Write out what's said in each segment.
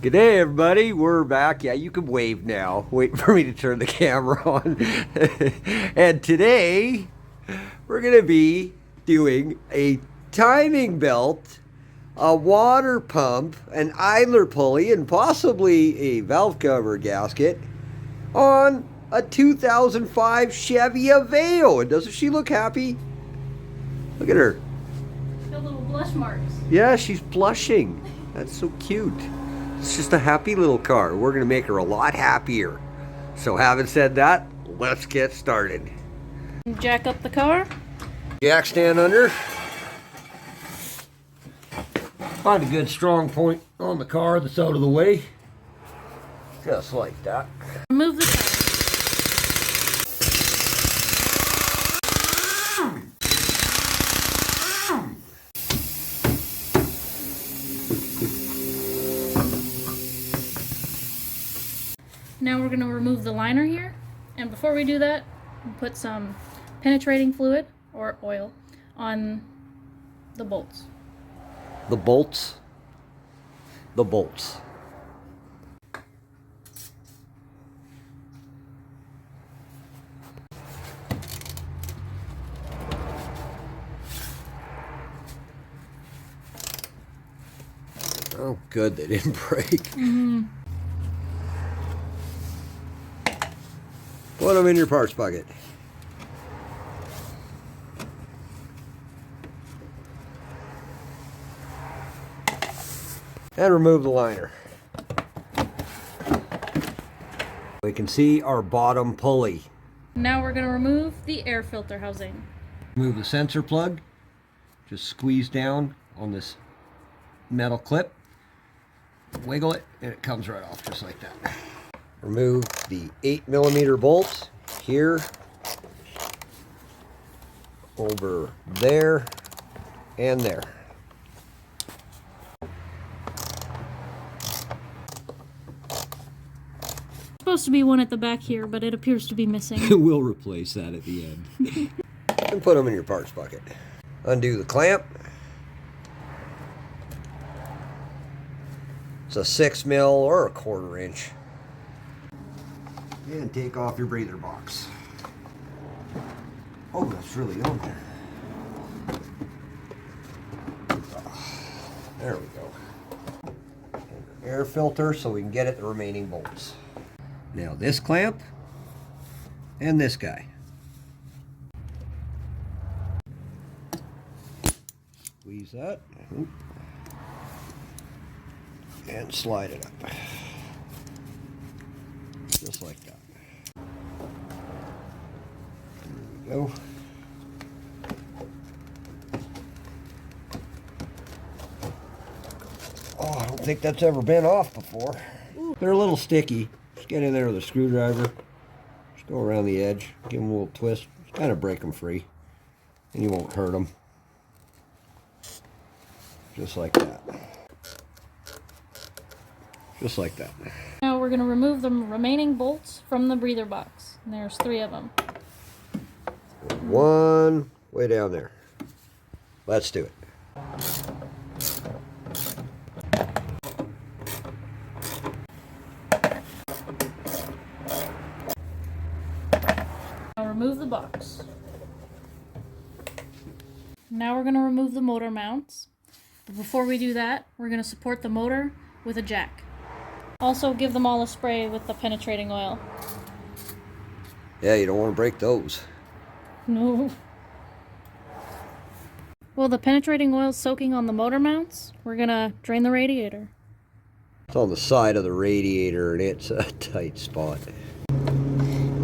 G'day everybody, we're back. Yeah, you can wave now. Wait for me to turn the camera on. And today, we're going to be doing a timing belt, a water pump, an idler pulley, and possibly a valve cover gasket on a 2005 Chevy Aveo. And doesn't she look happy? Look at her. Got little blush marks. Yeah, she's blushing. That's so cute. It's just a happy little car. We're going to make her a lot happier. So having said that, let's get started. Jack up the car. Jack stand under. Find a good strong point on the car that's out of the way. Just like that. Remove the tire. Now we're going to remove the liner here, and before we do that, we'll put some penetrating fluid or oil on the bolts. The bolts. The bolts. Oh, good, they didn't break. Mm-hmm. Put them in your parts bucket. And remove the liner. We can see our bottom pulley. Now we're going to remove the air filter housing. Remove the sensor plug. Just squeeze down on this metal clip. Wiggle it and it comes right off just like that. Remove the 8mm bolts here, over there, and there. Supposed to be one at the back here, but it appears to be missing. We'll replace that at the end. And put them in your parts bucket. Undo the clamp. It's a 6mm or a 1/4 inch. And take off your breather box. Oh, that's really on there. There we go. And air filter so we can get at the remaining bolts. Now this clamp and this guy. Squeeze that. And slide it up. Just like that. There we go. Oh, I don't think that's ever been off before. They're a little sticky. Just get in there with a screwdriver. Just go around the edge. Give them a little twist. Just kind of break them free. And you won't hurt them. Just like that. Just like that. Now we're going to remove the remaining bolts from the breather box. And there's 3 of them. One way down there. Let's do it. Now remove the box. Now we're going to remove the motor mounts. But before we do that, we're going to support the motor with a jack. Also give them all a spray with the penetrating oil. Yeah, you don't want to break those. No. Well, the penetrating oil's soaking on the motor mounts. We're going to drain the radiator. It's on the side of the radiator and it's a tight spot.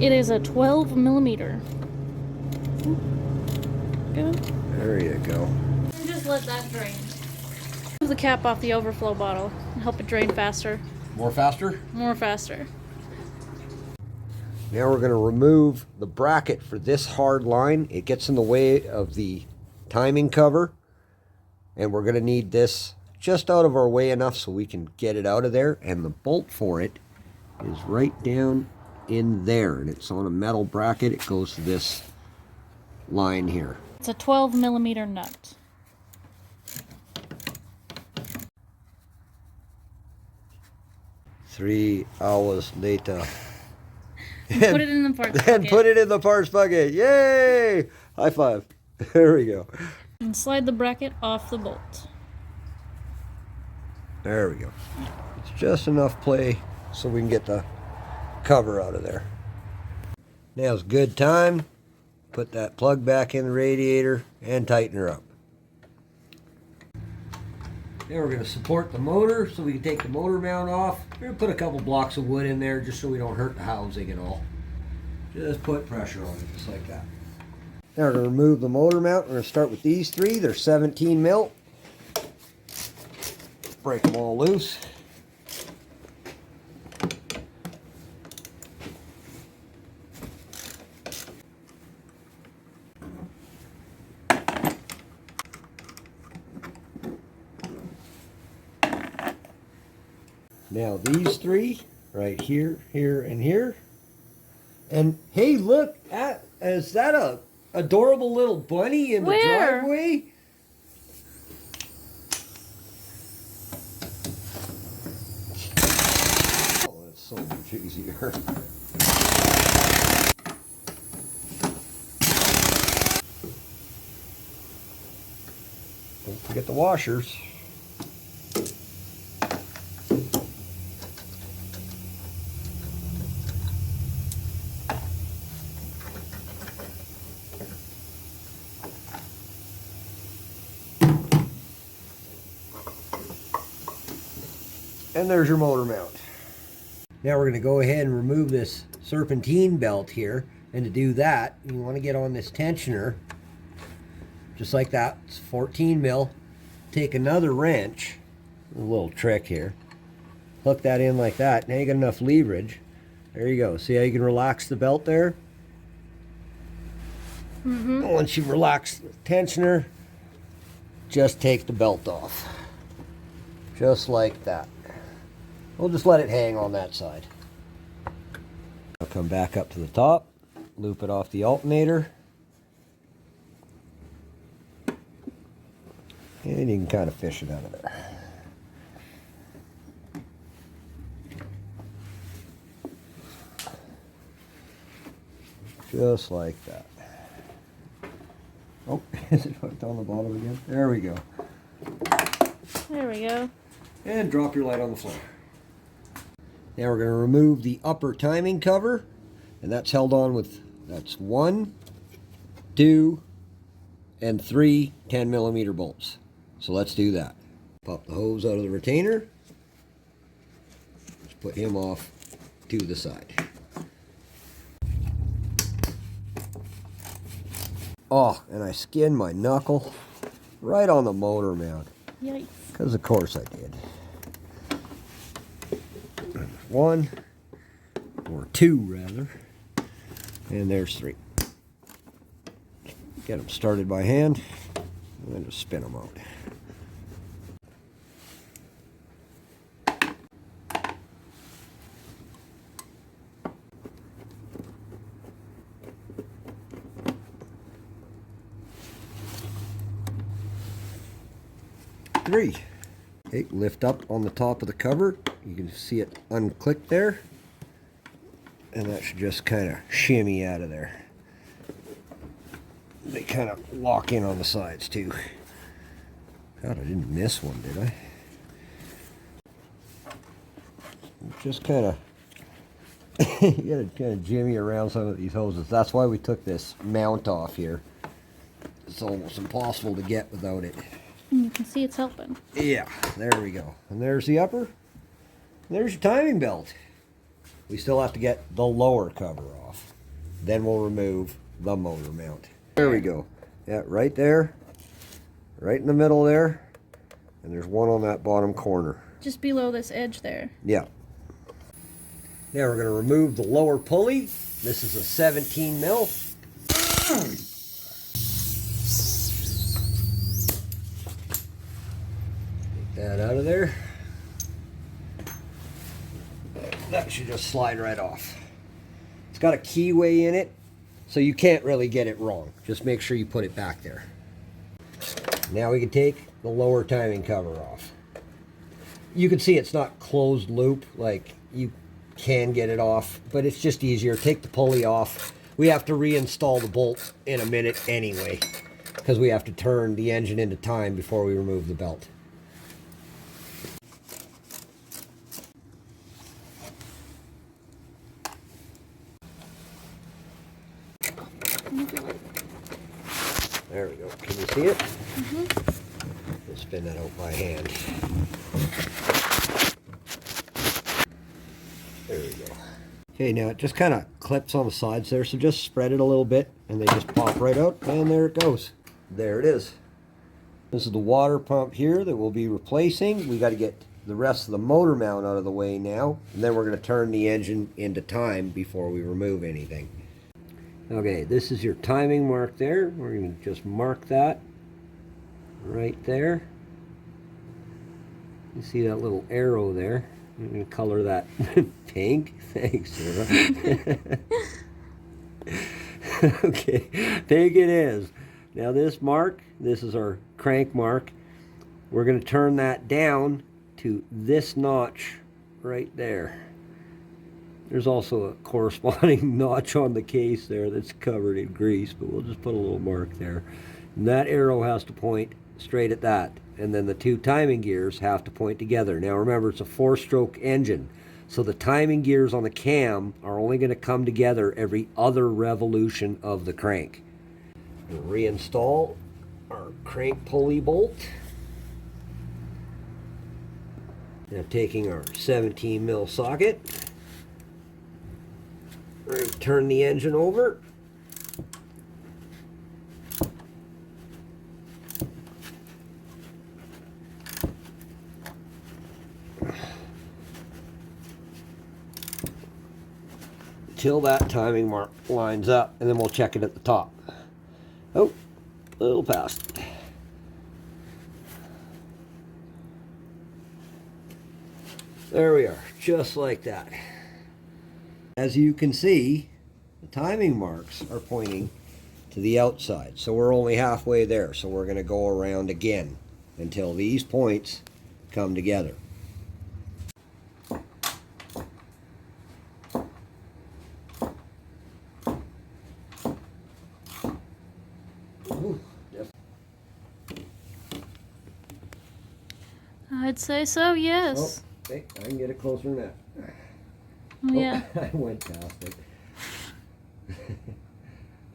It is a 12mm. Good. There you go. And just let that drain. Move the cap off the overflow bottle and help it drain faster. More faster? More faster. Now we're going to remove the bracket for this hard line. It gets in the way of the timing cover. And we're going to need this just out of our way enough so we can get it out of there. And the bolt for it is right down in there. And it's on a metal bracket. It goes to this line here. It's a 12mm nut. 3 hours later. And put it in the parts bucket. And put it in the parts bucket. Yay! High five. There we go. And slide the bracket off the bolt. There we go. It's just enough play so we can get the cover out of there. Now's a good time. Put that plug back in the radiator and tighten her up. Now we're going to support the motor so we can take the motor mount off. We're going to put a couple blocks of wood in there just so we don't hurt the housing at all. Just put pressure on it just like that. Now we're going to remove the motor mount. We're going to start with these three. They're 17 mil. Break them all loose. Now these three, right here, here, and here. And hey, look, is that a adorable little bunny in the driveway? Oh, that's so much easier. Don't forget the washers. And there's your motor mount. Now we're going to go ahead and remove this serpentine belt here. And to do that, you want to get on this tensioner, just like that. It's 14 mil. Take another wrench, a little trick here. Hook that in like that. Now you got enough leverage. There you go. See how you can relax the belt there? Once you relax the tensioner, just take the belt off. Just like that. We'll just let it hang on that side. I'll come back up to the top, loop it off the alternator. And you can kind of fish it out of there. Just like that. Oh, is it hooked on the bottom again? There we go. There we go. And drop your light on the floor. Now we're going to remove the upper timing cover, and that's held on with, that's 1, 2, and 3 10mm bolts. So let's do that. Pop the hose out of the retainer. Let's put him off to the side. Oh, and I skinned my knuckle right on the motor mount. Yikes. Because of course I did. 1, or 2 rather, and there's 3. Get them started by hand, and then just spin them out. Three. Okay, lift up on the top of the cover. You can see it unclick there. And that should just kind of shimmy out of there. They kind of lock in on the sides too. God, I didn't miss one, did I? Just kind of, you gotta kind of jimmy around some of these hoses. That's why we took this mount off here. It's almost impossible to get without it. And you can see it's helping. Yeah, there we go. And there's the upper. There's your timing belt. We still have to get the lower cover off. Then we'll remove the motor mount. There we go. Yeah, right there. Right in the middle there. And there's one on that bottom corner. Just below this edge there. Yeah. Now we're going to remove the lower pulley. This is a 17 mil. Take that out of there. That should just slide right off. It's got a keyway in it, so you can't really get it wrong. Just make sure you put it back there. Now we can take the lower timing cover off. You can see it's not closed loop, like you can get it off, but it's just easier. Take the pulley off. We have to reinstall the bolt in a minute anyway, because we have to turn the engine into time before we remove the belt. There we go. Can you see it? Mm-hmm. We'll spin that out by hand. There we go. Okay, now it just kind of clips on the sides there, so just spread it a little bit, and they just pop right out, and there it goes. There it is. This is the water pump here that we'll be replacing. We got to get the rest of the motor mount out of the way now, and then we're going to turn the engine into time before we remove anything. Okay, this is your timing mark there. We're going to just mark that right there. You see that little arrow there? I'm going to color that pink. Thanks, Sarah. Okay, pink it is. Now this mark, this is our crank mark. We're going to turn that down to this notch right there. There's also a corresponding notch on the case there that's covered in grease, but we'll just put a little mark there. And that arrow has to point straight at that. And then the two timing gears have to point together. Now remember, it's a 4-stroke engine, so the timing gears on the cam are only going to come together every other revolution of the crank. We'll reinstall our crank pulley bolt. Now taking our 17 mil socket, we're going to turn the engine over. Until that timing mark lines up, and then we'll check it at the top. Oh, a little past. There we are, just like that. As you can see, the timing marks are pointing to the outside, so we're only halfway there, so we're going to go around again until these points come together. Ooh, I'd say so, yes. Oh, hey, I can get it closer than that. Oh, yeah. I went past it.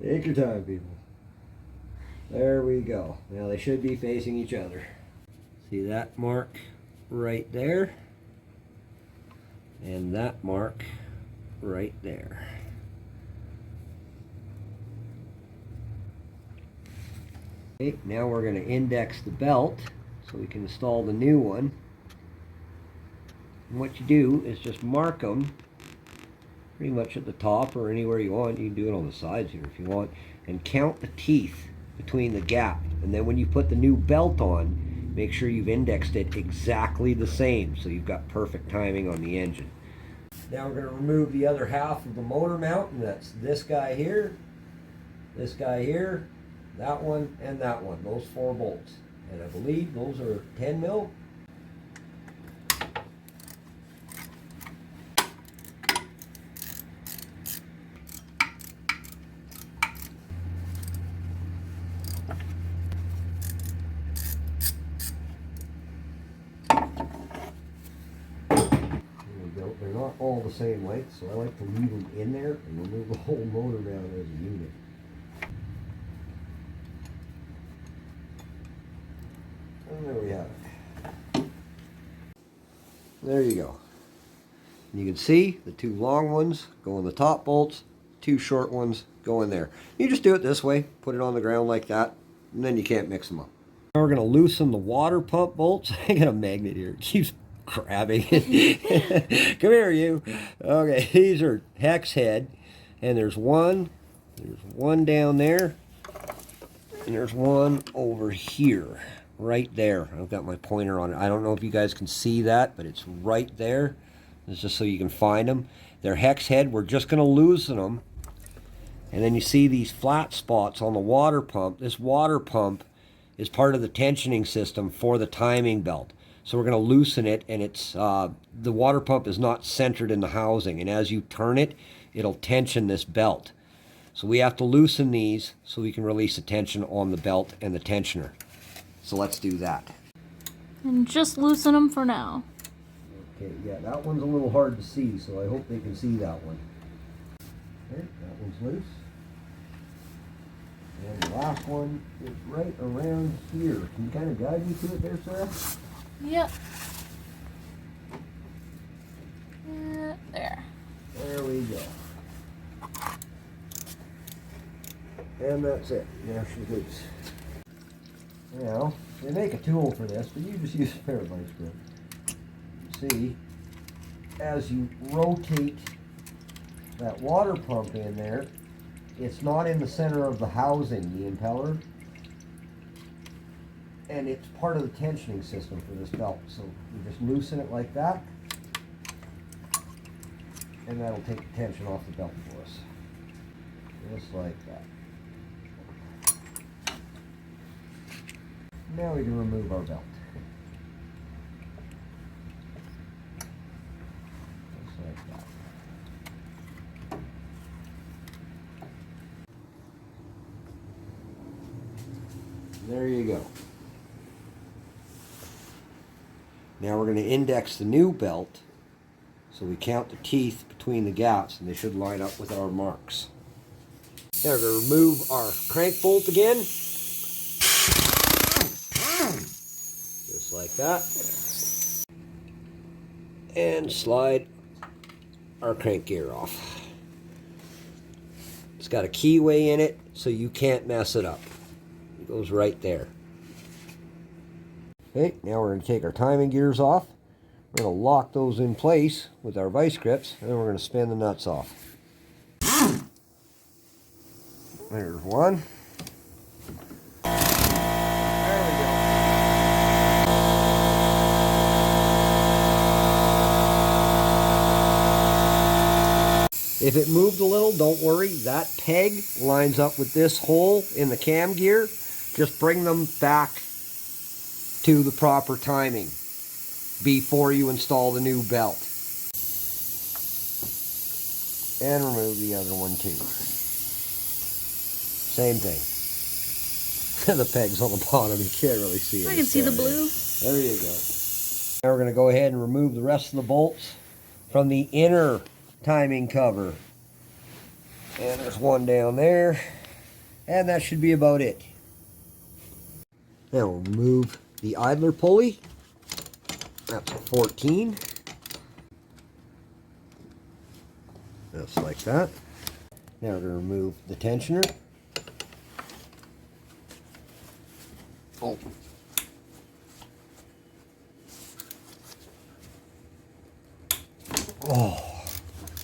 Take your time, people. There we go. Now they should be facing each other. See that mark right there? And that mark right there. Okay, now we're going to index the belt so we can install the new one. And what you do is just mark them pretty much at the top or anywhere you want. You can do it on the sides here if you want, and count the teeth between the gap. And then when you put the new belt on, make sure you've indexed it exactly the same so you've got perfect timing on the engine. Now we're going to remove the other half of the motor mount, and that's this guy here, that one, and that one, those 4 bolts. And I believe those are 10 mil. They're not all the same length, so I like to leave them in there and remove the whole motor mount as a unit. And there we have it. There you go. And you can see the 2 long ones go in the top bolts, 2 short ones go in there. You just do it this way, put it on the ground like that, and then you can't mix them up. Now we're going to loosen the water pump bolts. I got a magnet here. It keeps grabbing. Come here, you. Okay, these are hex head, and there's one down there, and there's one over here, right there. I've got my pointer on it. I don't know if you guys can see that, but it's right there. It's just so you can find them. They're hex head. We're just going to loosen them, and then you see these flat spots on the water pump. This water pump is part of the tensioning system for the timing belt. So we're going to loosen it, and it's the water pump is not centered in the housing, and as you turn it, it'll tension this belt. So we have to loosen these so we can release the tension on the belt and the tensioner. So let's do that. And just loosen them for now. Okay, yeah, that one's a little hard to see, so I hope they can see that one. Okay, that one's loose. And the last one is right around here. Can you kind of guide me to it there, Sarah? Yep. There. There we go. And that's it. Now she's loose. Now, they make a tool for this, but you just use a pair of vice grips. See, as you rotate that water pump in there, it's not in the center of the housing, the impeller, and it's part of the tensioning system for this belt. So you just loosen it like that, and that'll take the tension off the belt for us. Just like that. Now we can remove our belt. Just like that. There you go. Now we're going to index the new belt, so we count the teeth between the gaps, and they should line up with our marks. Now we're going to remove our crank bolt again. Just like that. And slide our crank gear off. It's got a keyway in it, so you can't mess it up. It goes right there. Okay, now we're going to take our timing gears off. We're going to lock those in place with our vice grips, and then we're going to spin the nuts off. There's one. There we go. If it moved a little, don't worry. That peg lines up with this hole in the cam gear. Just bring them back to the proper timing before you install the new belt. And remove the other one too. Same thing. The peg's on the bottom, you can't really see it. I can see the blue. There you go. Now we're going to go ahead and remove the rest of the bolts from the inner timing cover. And there's one down there. And that should be about it. Now we'll remove the idler pulley. That's a 14. Just like that. Now we're going to remove the tensioner. Oh. Oh.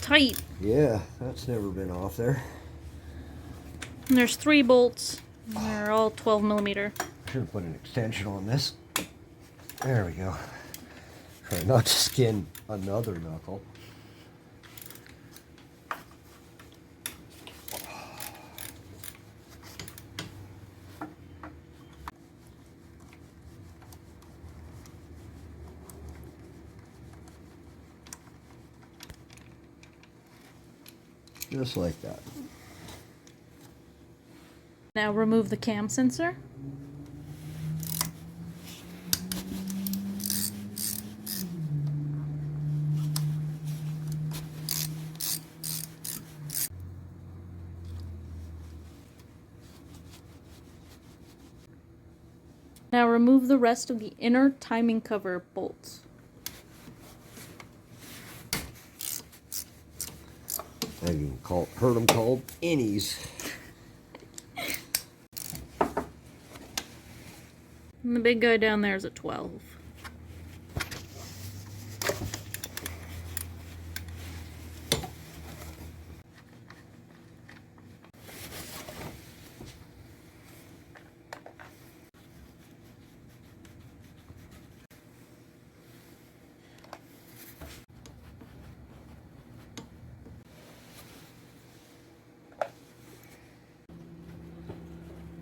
Tight. Yeah, that's never been off there. And there's 3 bolts. And they're all 12 millimeter. Should have put an extension on this. There we go. Try not to skin another knuckle. Just like that. Now remove the cam sensor. Now remove the rest of the inner timing cover bolts. I even heard them called innies. And the big guy down there is a 12.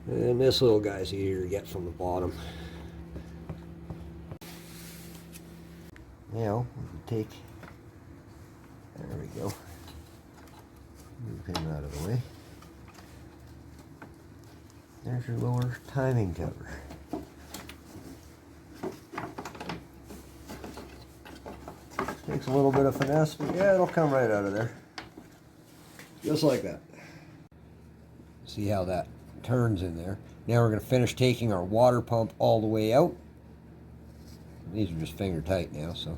And this little guy's easier to get from the bottom. Now we can take, there we go, move him out of the way. There's your lower timing cover. Takes a little bit of finesse, but yeah, it'll come right out of there. Just like that. See how that turns in there. Now we're going to finish taking our water pump all the way out. These are just finger tight now, so.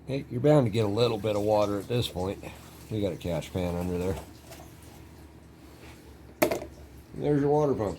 Hey, you're bound to get a little bit of water at this point. We got a catch pan under there. There's your water pump.